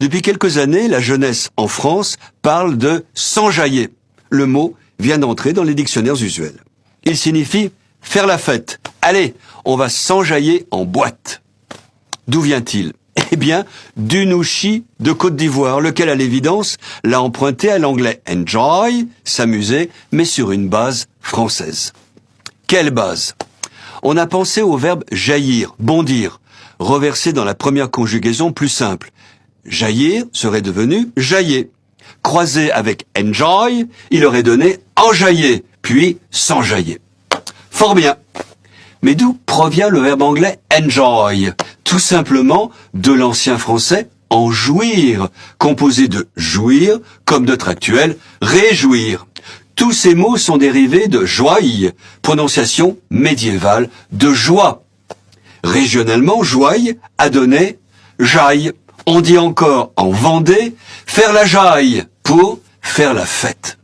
Depuis quelques années, la jeunesse en France parle de s'enjailler. Le mot vient d'entrer dans les dictionnaires usuels. Il signifie faire la fête. Allez, on va s'enjailler en boîte. D'où vient-il? Eh bien, du nouchi de Côte d'Ivoire, lequel, à l'évidence, l'a emprunté à l'anglais enjoy, s'amuser, mais sur une base française. Quelle base? On a pensé au verbe jaillir, bondir, reversé dans la première conjugaison plus simple. Jaillir serait devenu jaillir. Croisé avec enjoy, il aurait donné enjailler, puis s'enjailler. Fort bien. Mais d'où provient le verbe anglais enjoy? Tout simplement de l'ancien français en jouir, composé de jouir, comme notre actuel réjouir. Tous ces mots sont dérivés de joie, prononciation médiévale de joie. Régionalement, joie a donné jaille. On dit encore en Vendée faire la jaille pour faire la fête.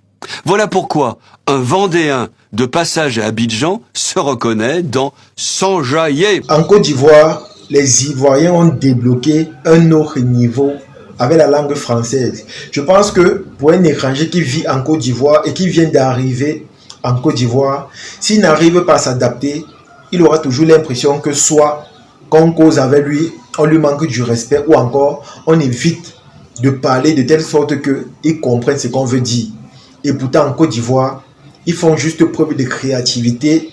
Voilà pourquoi un Vendéen de passage à Abidjan se reconnaît dans s'enjailler. En Côte d'Ivoire, les Ivoiriens ont débloqué un autre niveau avec la langue française. Je pense que pour un étranger qui vit en Côte d'Ivoire et qui vient d'arriver en Côte d'Ivoire, s'il n'arrive pas à s'adapter, il aura toujours l'impression que soit qu'on cause avec lui, on lui manque du respect ou encore on évite de parler de telle sorte qu'il comprenne ce qu'on veut dire. Et pourtant en Côte d'Ivoire, ils font juste preuve de créativité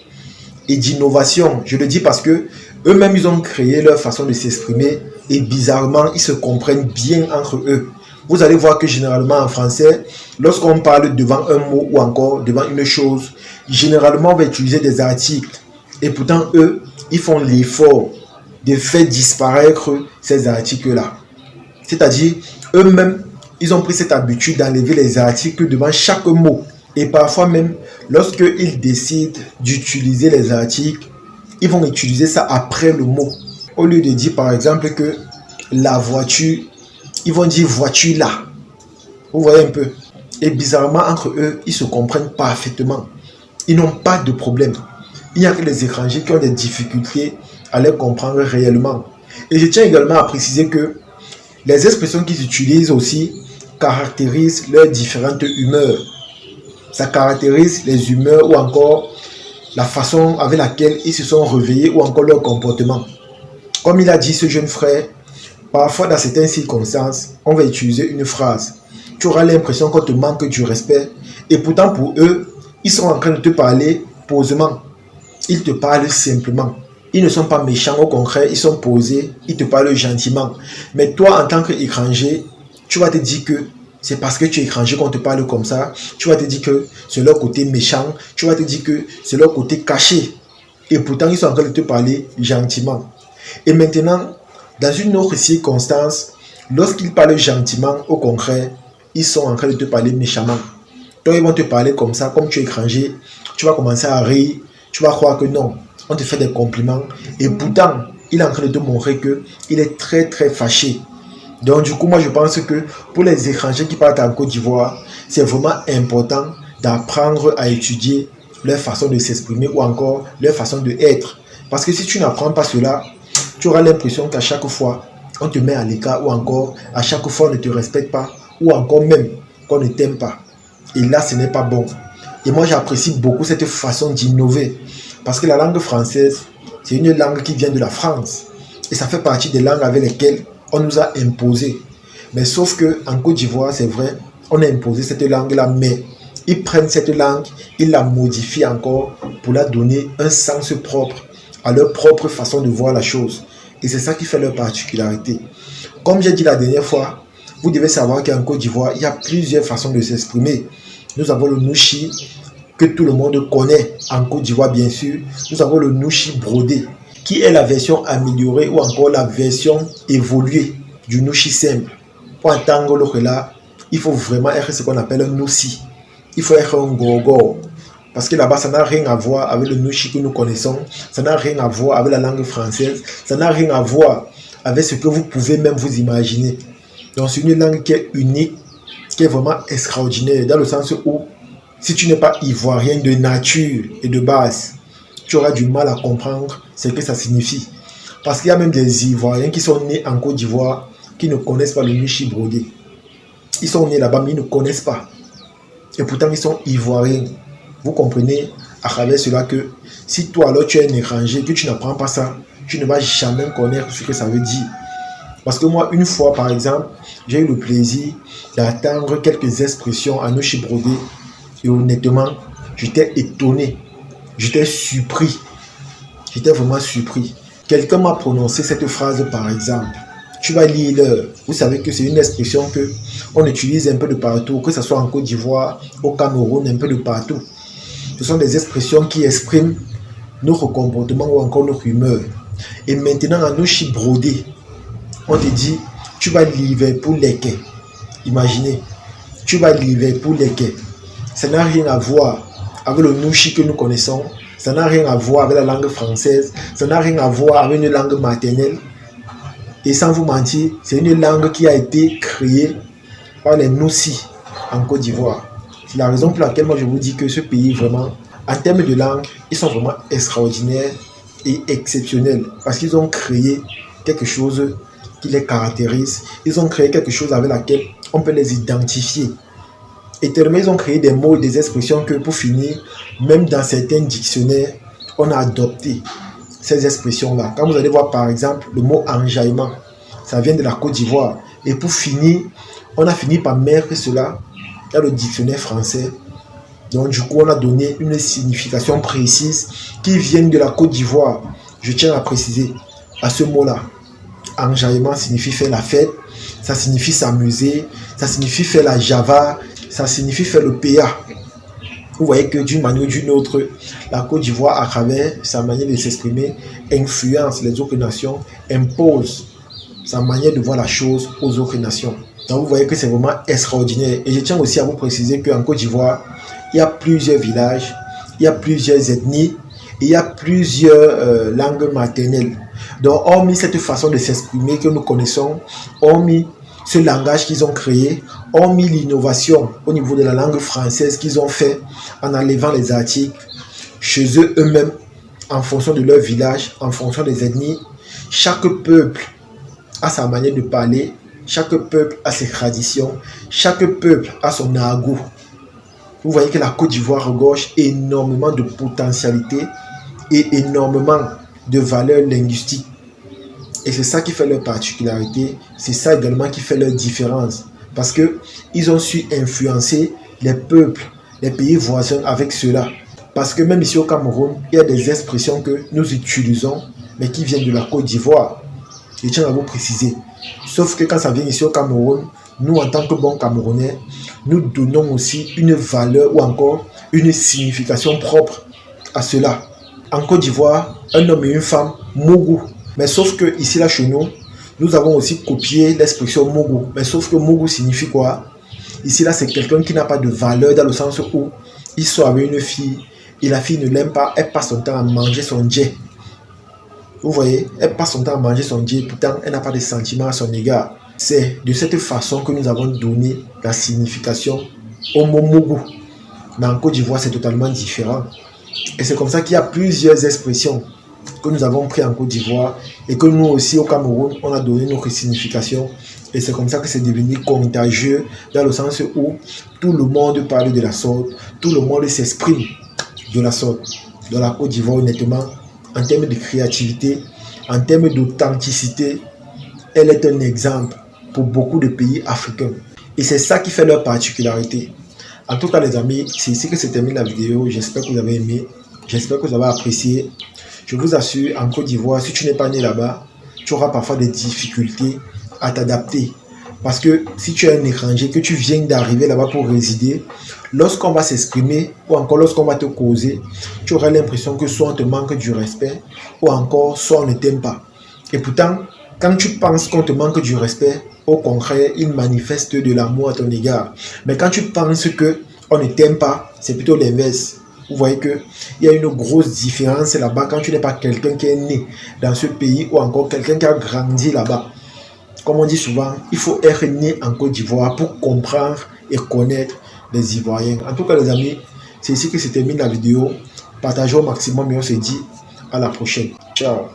et d'innovation. Je le dis parce que eux-mêmes, ils ont créé leur façon de s'exprimer et bizarrement, ils se comprennent bien entre eux. Vous allez voir que généralement en français, lorsqu'on parle devant un mot ou encore devant une chose, généralement on va utiliser des articles. Et pourtant, eux, ils font l'effort de faire disparaître ces articles-là. C'est-à-dire, eux-mêmes, ils ont pris cette habitude d'enlever les articles devant chaque mot. Et parfois même, lorsqu'ils décident d'utiliser les articles, ils vont utiliser ça après le mot. Au lieu de dire par exemple que la voiture, ils vont dire voiture là. Vous voyez un peu. Et bizarrement, entre eux, ils se comprennent parfaitement. Ils n'ont pas de problème. Il n'y a que les étrangers qui ont des difficultés à les comprendre réellement. Et je tiens également à préciser que les expressions qu'ils utilisent aussi caractérisent leurs différentes humeurs. Ça caractérise les humeurs ou encore la façon avec laquelle ils se sont réveillés ou encore leur comportement. Comme il a dit ce jeune frère, parfois dans certaines circonstances, on va utiliser une phrase. Tu auras l'impression qu'on te manque du respect et pourtant pour eux, ils sont en train de te parler posément. Ils te parlent simplement. Ils ne sont pas méchants, au contraire, ils sont posés, ils te parlent gentiment. Mais toi, en tant qu'étranger, tu vas te dire que c'est parce que tu es étranger qu'on te parle comme ça. Tu vas te dire que c'est leur côté méchant. Tu vas te dire que c'est leur côté caché. Et pourtant, ils sont en train de te parler gentiment. Et maintenant, dans une autre circonstance, lorsqu'ils parlent gentiment, au contraire, ils sont en train de te parler méchamment. Toi, ils vont te parler comme ça, comme tu es étranger. Tu vas commencer à rire. Tu vas croire que non, on te fait des compliments. Et pourtant, il est en train de te montrer qu'il est très très fâché. Donc du coup, moi je pense que pour les étrangers qui partent en Côte d'Ivoire, c'est vraiment important d'apprendre à étudier leur façon de s'exprimer ou encore leur façon d'être. Parce que si tu n'apprends pas cela, tu auras l'impression qu'à chaque fois, on te met à l'écart ou encore à chaque fois on ne te respecte pas ou encore même qu'on ne t'aime pas. Et là, ce n'est pas bon. Et moi, j'apprécie beaucoup cette façon d'innover. Parce que la langue française, c'est une langue qui vient de la France. Et ça fait partie des langues avec lesquelles on nous a imposé. Mais sauf qu'en Côte d'Ivoire, c'est vrai, on a imposé cette langue-là, mais ils prennent cette langue, ils la modifient encore pour la donner un sens propre à leur propre façon de voir la chose. Et c'est ça qui fait leur particularité. Comme j'ai dit la dernière fois, vous devez savoir qu'en Côte d'Ivoire, il y a plusieurs façons de s'exprimer. Nous avons le nouchi, que tout le monde connaît en Côte d'Ivoire, bien sûr. Nous avons le nouchi brodé, qui est la version améliorée ou encore la version évoluée du nouchi simple. Pour entendre l'autre là, il faut vraiment être ce qu'on appelle un noussi. Il faut être un gorgor. Parce que là-bas, ça n'a rien à voir avec le nouchi que nous connaissons. Ça n'a rien à voir avec la langue française. Ça n'a rien à voir avec ce que vous pouvez même vous imaginer. Donc, c'est une langue qui est unique, qui est vraiment extraordinaire, dans le sens où, si tu n'es pas ivoirien de nature et de base, tu auras du mal à comprendre ce que ça signifie. Parce qu'il y a même des Ivoiriens qui sont nés en Côte d'Ivoire, qui ne connaissent pas le nushi brodé. Ils sont nés là-bas, mais ils ne connaissent pas. Et pourtant, ils sont ivoiriens. Vous comprenez à travers cela que si toi, alors, tu es un étranger, que tu n'apprends pas ça, tu ne vas jamais connaître ce que ça veut dire. Parce que moi, une fois, par exemple, j'ai eu le plaisir d'entendre quelques expressions en nushi brodé. Et honnêtement, j'étais étonné. J'étais surpris. J'étais vraiment surpris. Quelqu'un m'a prononcé cette phrase, par exemple. Tu vas lire l'heure. Vous savez que c'est une expression que on utilise un peu de partout, que ce soit en Côte d'Ivoire, au Cameroun, un peu de partout. Ce sont des expressions qui expriment notre comportement ou encore notre humeur. Et maintenant, en nushi brodé, on te dit, tu vas livrer pour les quais. Imaginez, tu vas livrer pour les quais. Ça n'a rien à voir avec le nushi que nous connaissons. Ça n'a rien à voir avec la langue française. Ça n'a rien à voir avec une langue maternelle. Et sans vous mentir, c'est une langue qui a été créée par les Noussi en Côte d'Ivoire. C'est la raison pour laquelle moi je vous dis que ce pays vraiment, en termes de langue, ils sont vraiment extraordinaires et exceptionnels. Parce qu'ils ont créé quelque chose qui les caractérise. Ils ont créé quelque chose avec laquelle on peut les identifier. Et tellement ils ont créé des mots, des expressions que pour finir, même dans certains dictionnaires, on a adopté ces expressions-là. Quand vous allez voir par exemple le mot enjaillement, ça vient de la Côte d'Ivoire. Et pour finir, on a fini par mettre cela dans le dictionnaire français. Donc du coup, on a donné une signification précise qui vient de la Côte d'Ivoire. Je tiens à préciser à ce mot-là. Enjaillement signifie faire la fête, ça signifie s'amuser, ça signifie faire la java, ça signifie faire le PA. Vous voyez que d'une manière ou d'une autre, la Côte d'Ivoire, à travers sa manière de s'exprimer, influence les autres nations, impose sa manière de voir la chose aux autres nations. Donc vous voyez que c'est vraiment extraordinaire. Et je tiens aussi à vous préciser qu'en Côte d'Ivoire, il y a plusieurs villages, il y a plusieurs ethnies, et il y a plusieurs langues maternelles. Donc, hormis cette façon de s'exprimer que nous connaissons, hormis ce langage qu'ils ont créé, hormis l'innovation au niveau de la langue française qu'ils ont fait en enlevant les articles chez eux-mêmes, en fonction de leur village, en fonction des ethnies, chaque peuple a sa manière de parler, chaque peuple a ses traditions, chaque peuple a son argot. Vous voyez que la Côte d'Ivoire regorge énormément de potentialités et énormément de valeurs linguistiques. Et c'est ça qui fait leur particularité, c'est ça également qui fait leur différence. Parce qu'ils ont su influencer les peuples, les pays voisins avec cela. Parce que même ici au Cameroun, il y a des expressions que nous utilisons, mais qui viennent de la Côte d'Ivoire. Je tiens à vous préciser. Sauf que quand ça vient ici au Cameroun, nous en tant que bons Camerounais, nous donnons aussi une valeur ou encore une signification propre à cela. En Côte d'Ivoire, un homme et une femme, Mougou. Mais sauf que ici là chez nous, nous avons aussi copié l'expression Mougou. Mais sauf que Mougou signifie quoi? Ici là, c'est quelqu'un qui n'a pas de valeur dans le sens où il sort avec une fille et la fille ne l'aime pas, elle passe son temps à manger son djé. Vous voyez, elle passe son temps à manger son djé, pourtant elle n'a pas de sentiments à son égard. C'est de cette façon que nous avons donné la signification au mot Mougou. Mais en Côte d'Ivoire, c'est totalement différent. Et c'est comme ça qu'il y a plusieurs expressions que nous avons prises en Côte d'Ivoire et que nous aussi au Cameroun, on a donné notre signification. Et c'est comme ça que c'est devenu contagieux dans le sens où tout le monde parle de la sorte, tout le monde s'exprime de la sorte. Dans la Côte d'Ivoire, honnêtement, en termes de créativité, en termes d'authenticité, elle est un exemple pour beaucoup de pays africains. Et c'est ça qui fait leur particularité. En tout cas, les amis, c'est ici que se termine la vidéo. J'espère que vous avez aimé. J'espère que vous avez apprécié. Je vous assure, en Côte d'Ivoire, si tu n'es pas né là-bas, tu auras parfois des difficultés à t'adapter. Parce que si tu es un étranger, que tu viens d'arriver là-bas pour résider, lorsqu'on va s'exprimer ou encore lorsqu'on va te causer, tu auras l'impression que soit on te manque du respect ou encore soit on ne t'aime pas. Et pourtant, quand tu penses qu'on te manque du respect, au contraire, il manifeste de l'amour à ton égard. Mais quand tu penses qu'on ne t'aime pas, c'est plutôt l'inverse. Vous voyez qu'il y a une grosse différence là-bas quand tu n'es pas quelqu'un qui est né dans ce pays ou encore quelqu'un qui a grandi là-bas. Comme on dit souvent, il faut être né en Côte d'Ivoire pour comprendre et connaître les Ivoiriens. En tout cas, les amis, c'est ici que se termine la vidéo. Partagez au maximum et on se dit à la prochaine. Ciao.